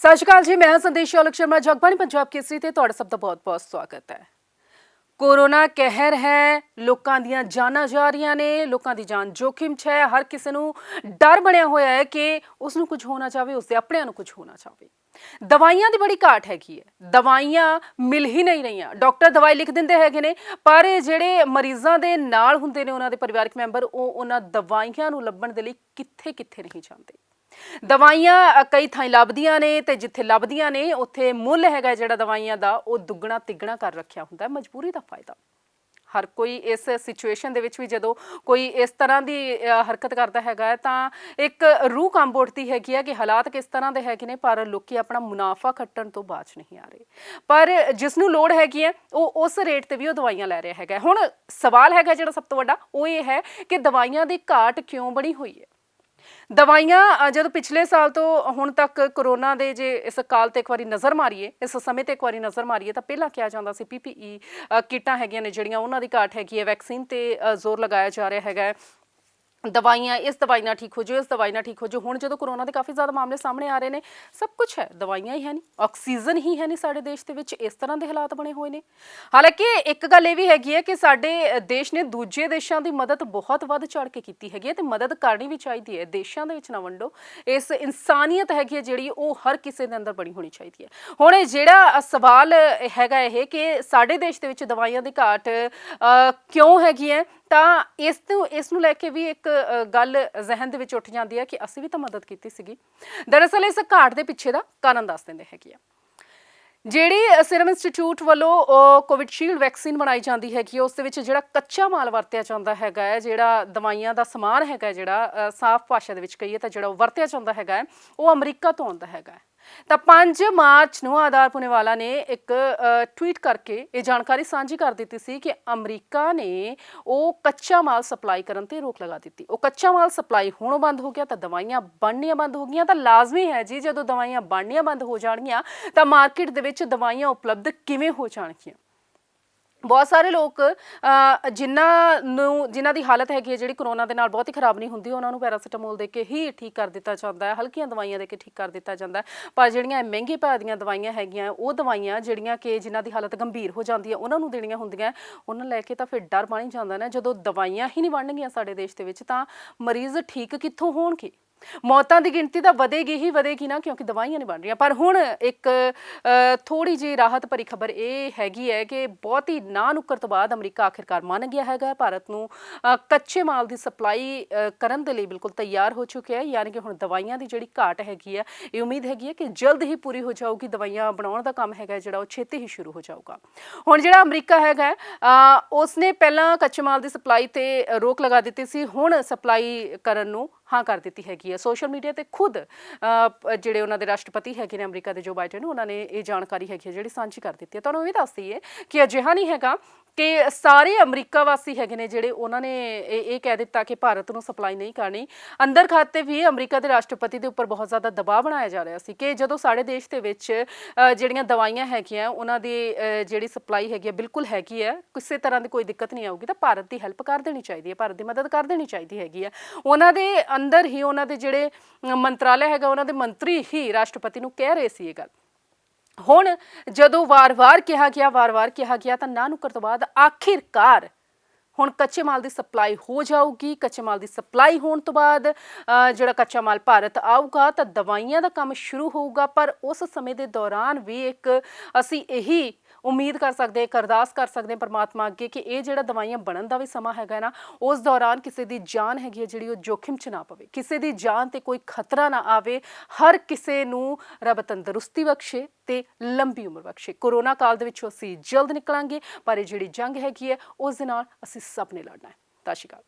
ਸਤਿ ਸ਼੍ਰੀ ਅਕਾਲ ਜੀ, मैं संदेश औलख शर्मा जगबानी पंजाब केसरी ते तुहाडा सब दा बहुत-बहुत स्वागत है। कोरोना कहर है, लोकां दियां जानां जा रहीआं ने, लोकां दी जान जोखिम 'ਚ है। हर किसी नूं डर बनिया होया है कि उसनूं कुछ होना चाहे, उसदे अपणिआं नूं कुछ होना चाहे। दवाइयां दी बड़ी घाट हैगी है, दवाइयां मिल ही नहीं रहीआं। डॉक्टर दवाई लिख दिंदे हैगे ने, पर जिहड़े मरीਜ਼ਾं दे नाल हुंदे ने उन्हां दे परिवारक मैंबर, ਉਹ उन्हां दवाइयां नूं ਲੱਭਣ ਦੇ ਲਈ ਕਿੱਥੇ-ਕਿੱਥੇ नहीं ਜਾਂਦੇ। ਦਵਾਈਆਂ ਕਈ ਥਾਈਂ ਲੱਭਦੀਆਂ ਨੇ ਤੇ ਜਿੱਥੇ ਲੱਭਦੀਆਂ ਨੇ ਉੱਥੇ ਮੁੱਲ ਹੈਗਾ ਜਿਹੜਾ ਦਵਾਈਆਂ ਦਾ ਉਹ ਦੁੱਗਣਾ ਤਿੱਗਣਾ ਕਰ ਰੱਖਿਆ ਹੁੰਦਾ। ਮਜਬੂਰੀ ਦਾ ਫਾਇਦਾ ਹਰ ਕੋਈ ਇਸ ਸਿਚੁਏਸ਼ਨ ਦੇ ਵਿੱਚ ਵੀ ਜਦੋਂ ਕੋਈ ਇਸ ਤਰ੍ਹਾਂ ਦੀ ਹਰਕਤ ਕਰਦਾ ਹੈਗਾ ਤਾਂ ਇੱਕ ਰੂਹ ਕੰਬ ਉੱਠਦੀ ਹੈਗੀ ਹੈ ਕਿ ਹਾਲਾਤ ਕਿਸ ਤਰ੍ਹਾਂ ਦੇ ਹੈਗੇ ਨੇ, ਪਰ ਲੋਕੀ ਆਪਣਾ ਮੁਨਾਫਾ ਖੱਟਣ ਤੋਂ ਬਾਜ ਨਹੀਂ ਆ ਰਹੇ। ਪਰ ਜਿਸ ਨੂੰ ਲੋੜ ਹੈਗੀ ਹੈ ਉਹ ਉਸ ਰੇਟ ਤੇ ਵੀ ਉਹ ਦਵਾਈਆਂ ਲੈ ਰਿਹਾ ਹੈਗਾ। ਹੁਣ ਸਵਾਲ ਹੈਗਾ ਜਿਹੜਾ ਸਭ ਤੋਂ ਵੱਡਾ ਉਹ ਇਹ ਹੈ ਕਿ ਦਵਾਈਆਂ ਦੀ ਘਾਟ ਕਿਉਂ ਬਣੀ ਹੋਈ ਹੈ। ਦਵਾਈਆਂ ਜਦੋਂ ਪਿਛਲੇ ਸਾਲ ਤੋਂ ਹੁਣ ਤੱਕ ਕੋਰੋਨਾ ਦੇ ਜੇ ਇਸ ਕਾਲ ਤੇ ਇੱਕ ਵਾਰੀ ਨਜ਼ਰ ਮਾਰੀਏ, ਇਸ ਸਮੇਂ ਤੇ ਇੱਕ ਵਾਰੀ ਨਜ਼ਰ ਮਾਰੀਏ ਤਾਂ ਪਹਿਲਾਂ ਕਿਹਾ ਜਾਂਦਾ ਸੀ PPE ਕਿੱਟਾਂ ਹੈਗੀਆਂ ਨੇ ਜਿਹੜੀਆਂ ਉਹਨਾਂ ਦੀ ਘਾਟ ਹੈਗੀ ਹੈ, ਵੈਕਸੀਨ ਤੇ ਜ਼ੋਰ ਲਗਾਇਆ ਜਾ ਰਿਹਾ ਹੈਗਾ। ਦਵਾਈਆਂ ਇਸ ਦਵਾਈ ਨਾਲ ਠੀਕ ਹੋ ਜਾਓ, ਇਸ ਦਵਾਈ ਨਾਲ ਠੀਕ ਹੋ ਜਾਓ। ਹੁਣ ਜਦੋਂ ਕੋਰੋਨਾ ਦੇ ਕਾਫੀ ਜ਼ਿਆਦਾ ਮਾਮਲੇ ਸਾਹਮਣੇ ਆ ਰਹੇ ਨੇ, ਸਭ ਕੁਛ ਹੈ, ਦਵਾਈਆਂ ਹੀ ਹੈ ਨਹੀਂ, ਆਕਸੀਜਨ ਹੀ ਹੈ ਨਹੀਂ ਸਾਡੇ ਦੇਸ਼ ਦੇ ਵਿੱਚ। ਇਸ ਤਰ੍ਹਾਂ ਦੇ ਹਾਲਾਤ ਬਣੇ ਹੋਏ ਨੇ। ਹਾਲਾਂਕਿ ਇੱਕ ਗੱਲ ਇਹ ਵੀ ਹੈਗੀ ਹੈ ਕਿ ਸਾਡੇ ਦੇਸ਼ ਨੇ ਦੂਜੇ ਦੇਸ਼ਾਂ ਦੀ ਮਦਦ ਬਹੁਤ ਵੱਧ ਚੜ੍ਹ ਕੇ ਕੀਤੀ ਹੈਗੀ ਹੈ ਤੇ ਮਦਦ ਕਰਨੀ ਵੀ ਚਾਹੀਦੀ ਹੈ। ਦੇਸ਼ਾਂ ਦੇ ਵਿੱਚ ਨਾ ਵੰਡੋ, ਇਸ ਇਨਸਾਨੀਅਤ ਹੈਗੀ ਹੈ ਜਿਹੜੀ ਉਹ ਹਰ ਕਿਸੇ ਦੇ ਅੰਦਰ ਬਣੀ ਹੋਣੀ ਚਾਹੀਦੀ ਹੈ। ਹੁਣ ਜਿਹੜਾ ਸਵਾਲ ਹੈਗਾ ਇਹ ਕਿ ਸਾਡੇ ਦੇਸ਼ ਦੇ ਵਿੱਚ ਦਵਾਈਆਂ ਦੀ ਘਾਟ ਕਿਉਂ ਹੈਗੀ ਹੈ, ਤਾਂ ਇਸ ਨੂੰ ਲੈ ਕੇ ਵੀ ਇੱਕ ਗੱਲ ਜ਼ਹਿਨ ਦੇ ਵਿੱਚ ਉੱਠ ਜਾਂਦੀ ਹੈ ਕਿ ਅਸੀਂ ਵੀ ਤਾਂ ਮਦਦ ਕੀਤੀ ਸੀਗੀ। ਦਰਅਸਲ ਇਸ ਘਾਟ ਦੇ ਪਿੱਛੇ ਦਾ ਕਾਰਨ ਦੱਸ ਦਿੰਦੇ ਹੈਗੇ ਆ। ਜਿਹੜੀ ਸੀਰਮ ਇੰਸਟੀਚਿਊਟ ਵੱਲੋਂ ਕੋਵਿਡਸ਼ੀਲਡ ਵੈਕਸੀਨ ਬਣਾਈ ਜਾਂਦੀ ਹੈਗੀ, ਉਸ ਦੇ ਵਿੱਚ ਜਿਹੜਾ ਕੱਚਾ ਮਾਲ ਵਰਤਿਆ ਜਾਂਦਾ ਹੈਗਾ ਹੈ, ਜਿਹੜਾ ਦਵਾਈਆਂ ਦਾ ਸਮਾਨ ਹੈਗਾ, ਜਿਹੜਾ ਸਾਫ਼ ਭਾਸ਼ਾ ਦੇ ਵਿੱਚ ਕਹੀਏ ਤਾਂ ਜਿਹੜਾ ਉਹ ਵਰਤਿਆ ਜਾਂਦਾ ਹੈਗਾ, ਉਹ ਅਮਰੀਕਾ ਤੋਂ ਆਉਂਦਾ ਹੈਗਾ। ਤਾਂ 5 ਮਾਰਚ ਨੂੰ ਆਧਾਰ ਪੁਣੇਵਾਲਾ ਨੇ ਇੱਕ ਟਵੀਟ ਕਰਕੇ ਇਹ ਜਾਣਕਾਰੀ ਸਾਂਝੀ ਕਰ ਦਿੱਤੀ ਸੀ ਕਿ ਅਮਰੀਕਾ ਨੇ ਉਹ ਕੱਚਾ ਮਾਲ ਸਪਲਾਈ ਕਰਨ ਤੇ ਰੋਕ ਲਗਾ ਦਿੱਤੀ। ਉਹ ਕੱਚਾ ਮਾਲ ਸਪਲਾਈ ਹੋਣੋਂ ਬੰਦ ਹੋ ਗਿਆ ਤਾਂ ਦਵਾਈਆਂ ਬਣਨੀਆਂ ਬੰਦ ਹੋ ਗਈਆਂ। ਤਾਂ ਲਾਜ਼ਮੀ ਹੈ ਜੀ, ਜਦੋਂ ਦਵਾਈਆਂ ਬਣਨੀਆਂ ਬੰਦ ਹੋ ਜਾਣਗੀਆਂ ਤਾਂ ਮਾਰਕੀਟ ਦੇ ਵਿੱਚ ਦਵਾਈਆਂ ਉਪਲਬਧ ਕਿਵੇਂ ਹੋ ਜਾਣਗੀਆਂ। ਬਹੁਤ ਸਾਰੇ ਲੋਕ ਜਿਨ੍ਹਾਂ ਦੀ ਹਾਲਤ ਹੈਗੀ ਹੈ ਜਿਹੜੀ ਕੋਰੋਨਾ ਦੇ ਨਾਲ ਬਹੁਤ ਹੀ ਖਰਾਬ ਨਹੀਂ ਹੁੰਦੀ, ਉਹਨਾਂ ਨੂੰ ਪੈਰਾਸੀਟਾਮੋਲ ਦੇ ਕੇ ਹੀ ਠੀਕ ਕਰ ਦਿੱਤਾ ਜਾਂਦਾ ਹੈ, ਹਲਕੀਆਂ ਦਵਾਈਆਂ ਦੇ ਕੇ ਠੀਕ ਕਰ ਦਿੱਤਾ ਜਾਂਦਾ ਹੈ। ਪਰ ਜਿਹੜੀਆਂ ਮਹਿੰਗੇ ਭਾਅ ਦੀਆਂ ਦਵਾਈਆਂ ਹੈਗੀਆਂ, ਉਹ ਦਵਾਈਆਂ ਜਿਹੜੀਆਂ ਕਿ ਜਿਨ੍ਹਾਂ ਦੀ ਹਾਲਤ ਗੰਭੀਰ ਹੋ ਜਾਂਦੀ ਹੈ ਉਹਨਾਂ ਨੂੰ ਦੇਣੀਆਂ ਹੁੰਦੀਆਂ, ਉਹਨਾਂ ਲੈ ਕੇ ਤਾਂ ਫਿਰ ਡਰ ਬਣ ਜਾਂਦਾ ਨਾ। ਜਦੋਂ ਦਵਾਈਆਂ ਹੀ ਨਹੀਂ ਬਣਨਗੀਆਂ ਸਾਡੇ ਦੇਸ਼ ਦੇ ਵਿੱਚ ਤਾਂ ਮਰੀਜ਼ ਠੀਕ ਕਿੱਥੋਂ ਹੋਣਗੇ। ਮੌਤਾਂ ਦੀ ਗਿਣਤੀ ਤਾਂ ਵਧੇਗੀ ਹੀ ਵਧੇਗੀ ਨਾ, ਕਿਉਂਕਿ ਦਵਾਈਆਂ ਨਹੀਂ ਬਣ ਰਹੀਆਂ। ਪਰ ਹੁਣ ਇੱਕ ਥੋੜ੍ਹੀ ਜਿਹੀ ਰਾਹਤ ਭਰੀ ਖਬਰ ਇਹ ਹੈਗੀ ਹੈ ਕਿ ਬਹੁਤ ਹੀ ਨਾ ਨੁੱਕਰ ਤੋਂ ਬਾਅਦ ਅਮਰੀਕਾ ਆਖਿਰਕਾਰ ਮੰਨ ਗਿਆ ਹੈਗਾ, ਭਾਰਤ ਨੂੰ ਕੱਚੇ ਮਾਲ ਦੀ ਸਪਲਾਈ ਕਰਨ ਦੇ ਲਈ ਬਿਲਕੁਲ ਤਿਆਰ ਹੋ ਚੁੱਕਿਆ ਹੈ। ਯਾਨੀ ਕਿ ਹੁਣ ਦਵਾਈਆਂ ਦੀ ਜਿਹੜੀ ਘਾਟ ਹੈਗੀ ਹੈ, ਇਹ ਉਮੀਦ ਹੈਗੀ ਹੈ ਕਿ ਜਲਦ ਹੀ ਪੂਰੀ ਹੋ ਜਾਊਗੀ। ਦਵਾਈਆਂ ਬਣਾਉਣ ਦਾ ਕੰਮ ਹੈਗਾ ਜਿਹੜਾ ਉਹ ਛੇਤੀ ਹੀ ਸ਼ੁਰੂ ਹੋ ਜਾਊਗਾ। ਹੁਣ ਜਿਹੜਾ ਅਮਰੀਕਾ ਹੈਗਾ ਉਸਨੇ ਪਹਿਲਾਂ ਕੱਚੇ ਮਾਲ ਦੀ ਸਪਲਾਈ ਤੇ ਰੋਕ ਲਗਾ ਦਿੱਤੀ ਸੀ, ਹੁਣ ਸਪਲਾਈ ਕਰਨ ਨੂੰ ਹਾਂ ਕਰ ਦਿੱਤੀ ਹੈਗੀ ਹੈ। ਸੋਸ਼ਲ ਮੀਡੀਆ ਤੇ ਖੁਦ ਜਿਹੜੇ ਉਹਨਾਂ ਦੇ ਰਾਸ਼ਟਰਪਤੀ ਹੈਗੇ ਨੇ ਅਮਰੀਕਾ ਦੇ ਜੋ ਬਾਈਡਨ, ਉਹਨਾਂ ਨੇ ਇਹ ਜਾਣਕਾਰੀ ਹੈਗੀ ਹੈ ਜਿਹੜੀ ਸਾਂਝੀ ਕਰ ਦਿੱਤੀ ਹੈ। ਤੁਹਾਨੂੰ ਇਹ ਵੀ ਦੱਸ ਦਈਏ ਕਿ ਅਜਿਹਾ ਨਹੀਂ ਹੈਗਾ ਕਿ ਸਾਰੇ ਅਮਰੀਕਾ ਵਾਸੀ ਹੈਗੇ ਨੇ ਜਿਹੜੇ ਉਹਨਾਂ ਨੇ ਇਹ ਕਹਿ ਦਿੱਤਾ ਕਿ ਭਾਰਤ ਨੂੰ ਸਪਲਾਈ ਨਹੀਂ ਕਰਨੀ। ਅੰਦਰ ਖਾਤੇ ਵੀ ਅਮਰੀਕਾ ਦੇ ਰਾਸ਼ਟਰਪਤੀ ਦੇ ਉੱਪਰ ਬਹੁਤ ਜ਼ਿਆਦਾ ਦਬਾਅ ਬਣਾਇਆ ਜਾ ਰਿਹਾ ਸੀ ਕਿ ਜਦੋਂ ਸਾਡੇ ਦੇਸ਼ ਦੇ ਵਿੱਚ ਜਿਹੜੀਆਂ ਦਵਾਈਆਂ ਹੈਗੀਆਂ ਉਹਨਾਂ ਦੀ ਜਿਹੜੀ ਸਪਲਾਈ ਹੈਗੀ ਹੈ ਬਿਲਕੁਲ ਹੈਗੀ ਹੈ, ਕਿਸੇ ਤਰ੍ਹਾਂ ਦੀ ਕੋਈ ਦਿੱਕਤ ਨਹੀਂ ਆਊਗੀ, ਤਾਂ ਭਾਰਤ ਦੀ ਹੈਲਪ ਕਰ ਦੇਣੀ ਚਾਹੀਦੀ ਹੈ, ਭਾਰਤ ਦੀ ਮਦਦ ਕਰ ਦੇਣੀ ਚਾਹੀਦੀ ਹੈਗੀ ਹੈ। ਉਹਨਾਂ ਦੇ ਅੰਦਰ ਹੀ ਉਹਨਾਂ ਦੇ ਜਿਹੜੇ ਮੰਤਰਾਲੇ ਹੈਗਾ, ਉਹਨਾਂ ਦੇ ਮੰਤਰੀ ਹੀ ਰਾਸ਼ਟਰਪਤੀ ਨੂੰ ਕਹਿ ਰਹੇ ਸੀ ਇਹ ਗੱਲ। ਹੁਣ ਜਦੋਂ ਵਾਰ-ਵਾਰ ਕਿਹਾ ਗਿਆ ਤਾਂ ਨਾ ਨੁੱਕਰ ਤੋਂ ਬਾਅਦ ਆਖਿਰਕਾਰ ਹੁਣ ਕੱਚੇ ਮਾਲ ਦੀ ਸਪਲਾਈ ਹੋ ਜਾਊਗੀ। ਕੱਚੇ ਮਾਲ ਦੀ ਸਪਲਾਈ ਹੋਣ ਤੋਂ ਬਾਅਦ ਜਿਹੜਾ ਕੱਚਾ ਮਾਲ ਭਾਰਤ ਆਊਗਾ ਤਾਂ ਦਵਾਈਆਂ ਦਾ ਕੰਮ ਸ਼ੁਰੂ ਹੋਊਗਾ। ਪਰ ਉਸ ਸਮੇਂ ਦੇ ਦੌਰਾਨ ਵੀ ਇੱਕ ਅਸੀਂ ਇਹੀ ਉਮੀਦ ਕਰ ਸਕਦੇ, ਇੱਕ ਅਰਦਾਸ ਕਰ ਸਕਦੇ ਹਾਂ ਪਰਮਾਤਮਾ ਅੱਗੇ ਕਿ ਇਹ ਜਿਹੜਾ ਦਵਾਈਆਂ ਬਣਨ ਦਾ ਵੀ ਸਮਾਂ ਹੈਗਾ ਨਾ, ਉਸ ਦੌਰਾਨ ਕਿਸੇ ਦੀ ਜਾਨ ਹੈਗੀ ਹੈ ਜਿਹੜੀ ਉਹ ਜੋਖਿਮ 'ਚ ਨਾ ਪਵੇ, ਕਿਸੇ ਦੀ ਜਾਨ ਤੇ ਕੋਈ ਖਤਰਾ ਨਾ ਆਵੇ। ਹਰ ਕਿਸੇ ਨੂੰ ਰੱਬ ਤੰਦਰੁਸਤੀ ਬਖਸ਼ੇ ਤੇ ਲੰਬੀ ਉਮਰ ਬਖਸ਼ੇ। ਕੋਰੋਨਾ ਕਾਲ ਦੇ ਵਿੱਚੋਂ ਅਸੀਂ ਜਲਦ ਨਿਕਲਾਂਗੇ, ਪਰ ਇਹ ਜਿਹੜੀ ਜੰਗ ਹੈਗੀ ਹੈ ਉਸ ਦੇ ਨਾਲ ਅਸੀਂ ਸਭ ਨੇ ਲੜਨਾ ਹੈ। ਸਤਿ ਸ਼੍ਰੀ ਅਕਾਲ।